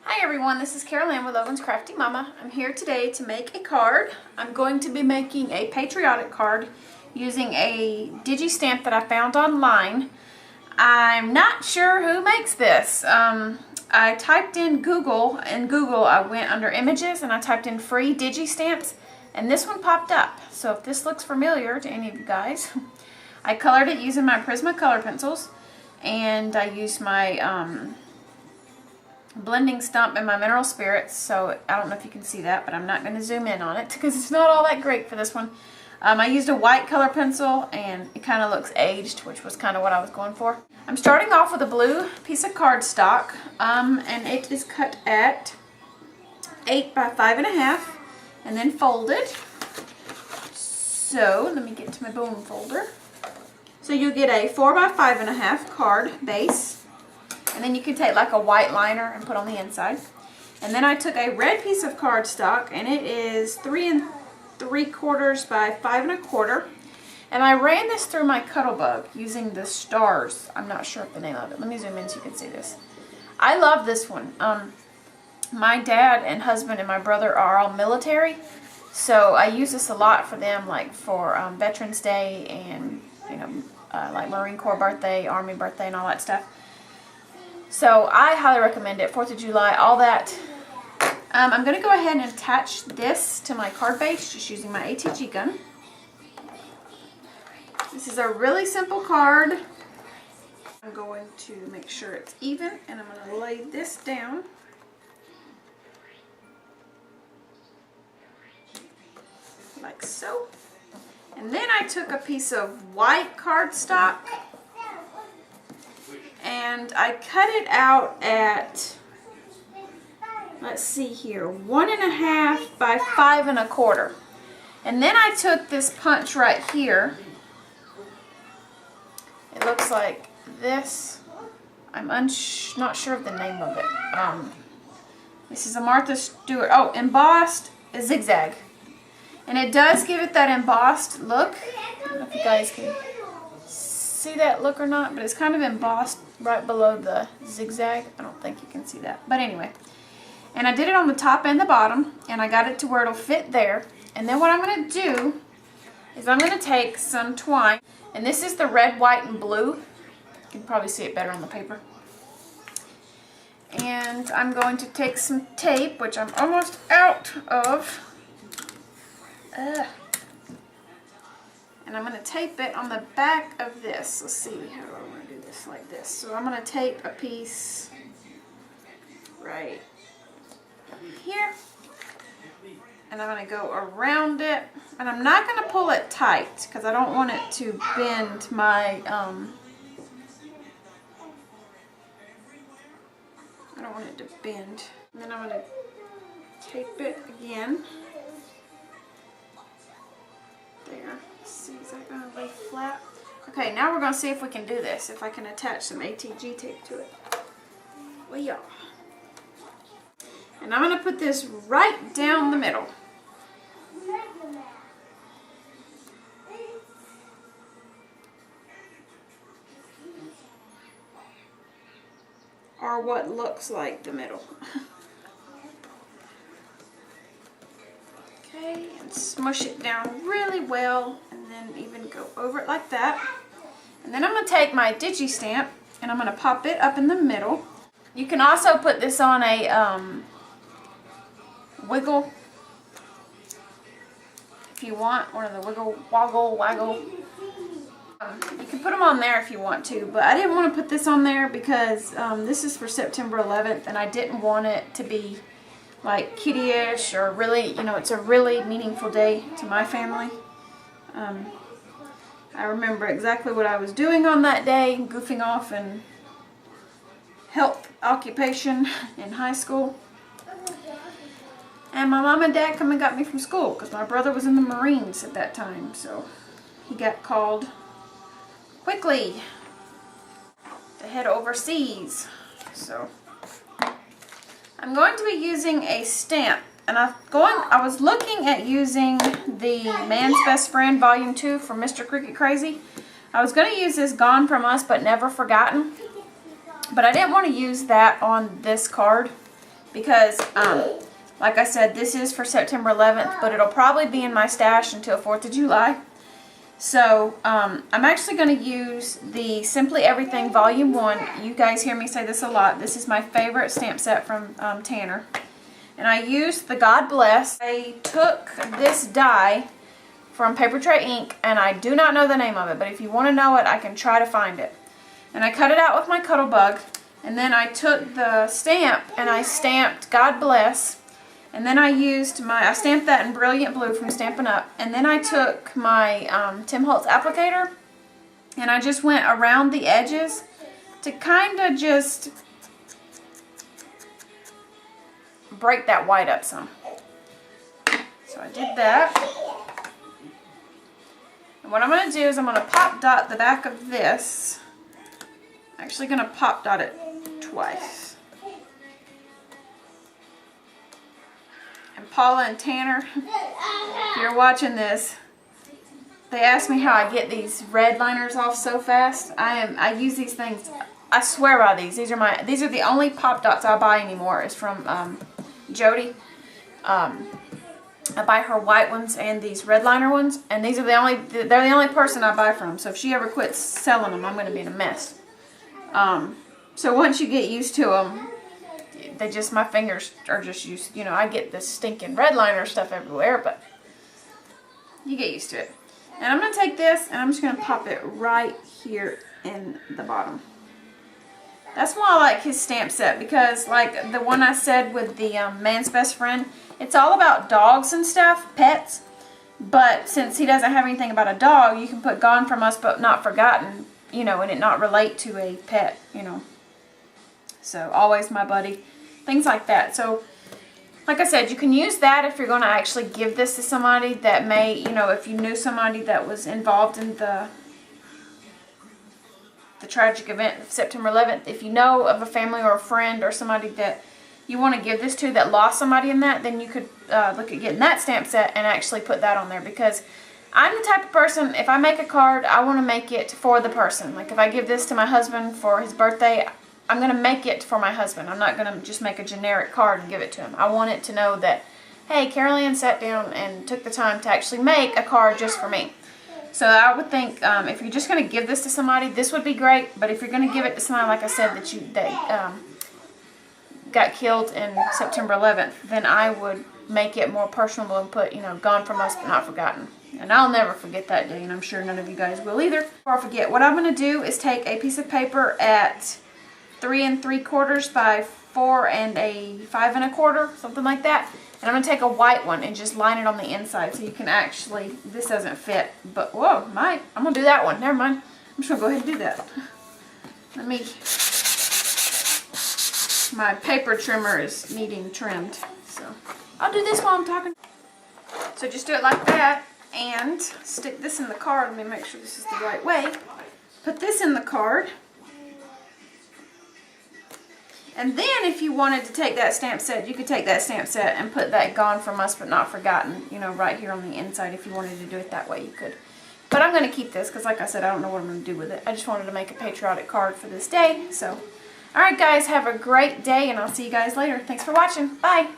Hi everyone, this is Carol Ann with Logan's Crafty Mama. I'm here today to make a card. I'm going to be making a patriotic card using a digi-stamp that I found online. I'm not sure who makes this. I typed in Google. In Google I went under images and I typed in free digi-stamps and this one popped up. So if this looks familiar to any of you guys, I colored it using my Prisma color pencils and I used my blending stump and my mineral spirits. So I don't know if you can see that, but I'm not going to zoom in on it because it's not all that great for this one. I used a white color pencil and it kind of looks aged, which was kind of what I was going for. I'm starting off with a blue piece of cardstock and it is cut at 8 by 5.5 and then folded. So let me get to my bone folder. So you'll get a 4 by 5.5 card base. And then you can take like a white liner and put on the inside. And then I took a red piece of cardstock and it is 3 3/4 by 5 1/4. And I ran this through my Cuttlebug using the stars. I'm not sure of the name of it. Let me zoom in so you can see this. I love this one. My dad and husband and my brother are all military. So I use this a lot for them, like for Veterans Day and like Marine Corps birthday, Army birthday and all that stuff. So I highly recommend it. 4th of July, all that. I'm going to go ahead and attach this to my card base just using my ATG gun. This is a really simple card. I'm going to make sure it's even and I'm going to lay this down. Like so. And then I took a piece of white cardstock and I cut it out at, let's see here, 1.5 by 5 1/4. And then I took this punch right here. It looks like this. I'm not sure of the name of it. This is a Martha Stewart. Oh, embossed zigzag. And it does give it that embossed look. I don't know if you guys can see that look or not, but it's kind of embossed right below the zigzag. I don't think you can see that, but anyway. And I did it on the top and the bottom, and I got it to where it'll fit there. And then what I'm going to do is I'm going to take some twine, and this is the red, white, and blue. You can probably see it better on the paper. And I'm going to take some tape, which I'm almost out of. And I'm going to tape it on the back of this. Let's see, how do I want to do this? Like this. So I'm going to tape a piece right here. And I'm going to go around it. And I'm not going to pull it tight because I don't want it to bend my, I don't want it to bend. And then I'm going to tape it again. There. See, is that going to lay flat? Okay, now we're going to see if we can do this. If I can attach some ATG tape to it. Well, yeah. And I'm going to put this right down the middle. Or what looks like the middle. Okay, and smush it down really well, and then even go over it like that. And then I'm going to take my digi-stamp, and I'm going to pop it up in the middle. You can also put this on a wiggle, if you want, one of the waggle. You can put them on there if you want to, but I didn't want to put this on there because this is for September 11th, and I didn't want it to be like kiddie-ish or really, it's a really meaningful day to my family. I remember exactly what I was doing on that day, goofing off in health occupation in high school. And my mom and dad come and got me from school because my brother was in the Marines at that time, so he got called quickly to head overseas. So I'm going to be using a stamp, and I was looking at using the Man's Best Friend Volume 2 from Mr. Cricket Crazy. I was going to use this Gone From Us But Never Forgotten, but I didn't want to use that on this card because like I said, this is for September 11th, but it'll probably be in my stash until 4th of July. So I'm actually going to use the Simply Everything Volume 1. You guys hear me say this a lot. This is my favorite stamp set from Tanner. And I used the God Bless. I took this die from Paper Tray Ink, and I do not know the name of it, but if you want to know it, I can try to find it. And I cut it out with my Cuttlebug, and then I took the stamp and I stamped God Bless. And then I stamped that in Brilliant Blue from Stampin' Up. And then I took my Tim Holtz applicator and I just went around the edges to kind of just break that white up some. So I did that. And what I'm going to do is I'm going to pop dot the back of this. I'm actually going to pop dot it twice. And Paula and Tanner, if you're watching this, they asked me how I get these red liners off so fast. I use these things. I swear by these. These are the only pop dots I buy anymore. Is from Jody. I buy her white ones and these red liner ones, and they're the only person I buy from. So if she ever quits selling them, I'm going to be in a mess. So once you get used to them, my fingers are just used, I get this stinking red liner stuff everywhere, but you get used to it. And I'm going to take this and I'm just going to pop it right here in the bottom. That's why I like his stamp set, because like the one I said with the Man's Best Friend, it's all about dogs and stuff, pets, but since he doesn't have anything about a dog, you can put Gone From Us But Not Forgotten, and it not relate to a pet, So Always My Buddy. Things like that. So, like I said, you can use that if you're going to actually give this to somebody that may, if you knew somebody that was involved in the tragic event of September 11th. If you know of a family or a friend or somebody that you want to give this to that lost somebody in that, then you could look at getting that stamp set and actually put that on there, because I'm the type of person, if I make a card, I want to make it for the person. Like if I give this to my husband for his birthday, I'm going to make it for my husband. I'm not going to just make a generic card and give it to him. I want it to know that, hey, Carol Ann sat down and took the time to actually make a card just for me. So I would think if you're just going to give this to somebody, this would be great. But if you're going to give it to somebody, like I said, that got killed in September 11th, then I would make it more personable and put, Gone From Us But Not Forgotten. And I'll never forget that day, and I'm sure none of you guys will either. Before I forget, what I'm going to do is take a piece of paper at 3 3/4 by 4 5 1/4, something like that. And I'm going to take a white one and just line it on the inside so you can actually, this doesn't fit, but whoa, I'm going to do that one. Never mind. I'm just going to go ahead and do that. My paper trimmer is needing trimmed, so I'll do this while I'm talking. So just do it like that and stick this in the card. Let me make sure this is the right way. Put this in the card. And then if you wanted to take that stamp set, you could take that stamp set and put that Gone From Us But Not Forgotten, right here on the inside. If you wanted to do it that way, you could. But I'm going to keep this because, like I said, I don't know what I'm going to do with it. I just wanted to make a patriotic card for this day. So, alright guys, have a great day, and I'll see you guys later. Thanks for watching. Bye!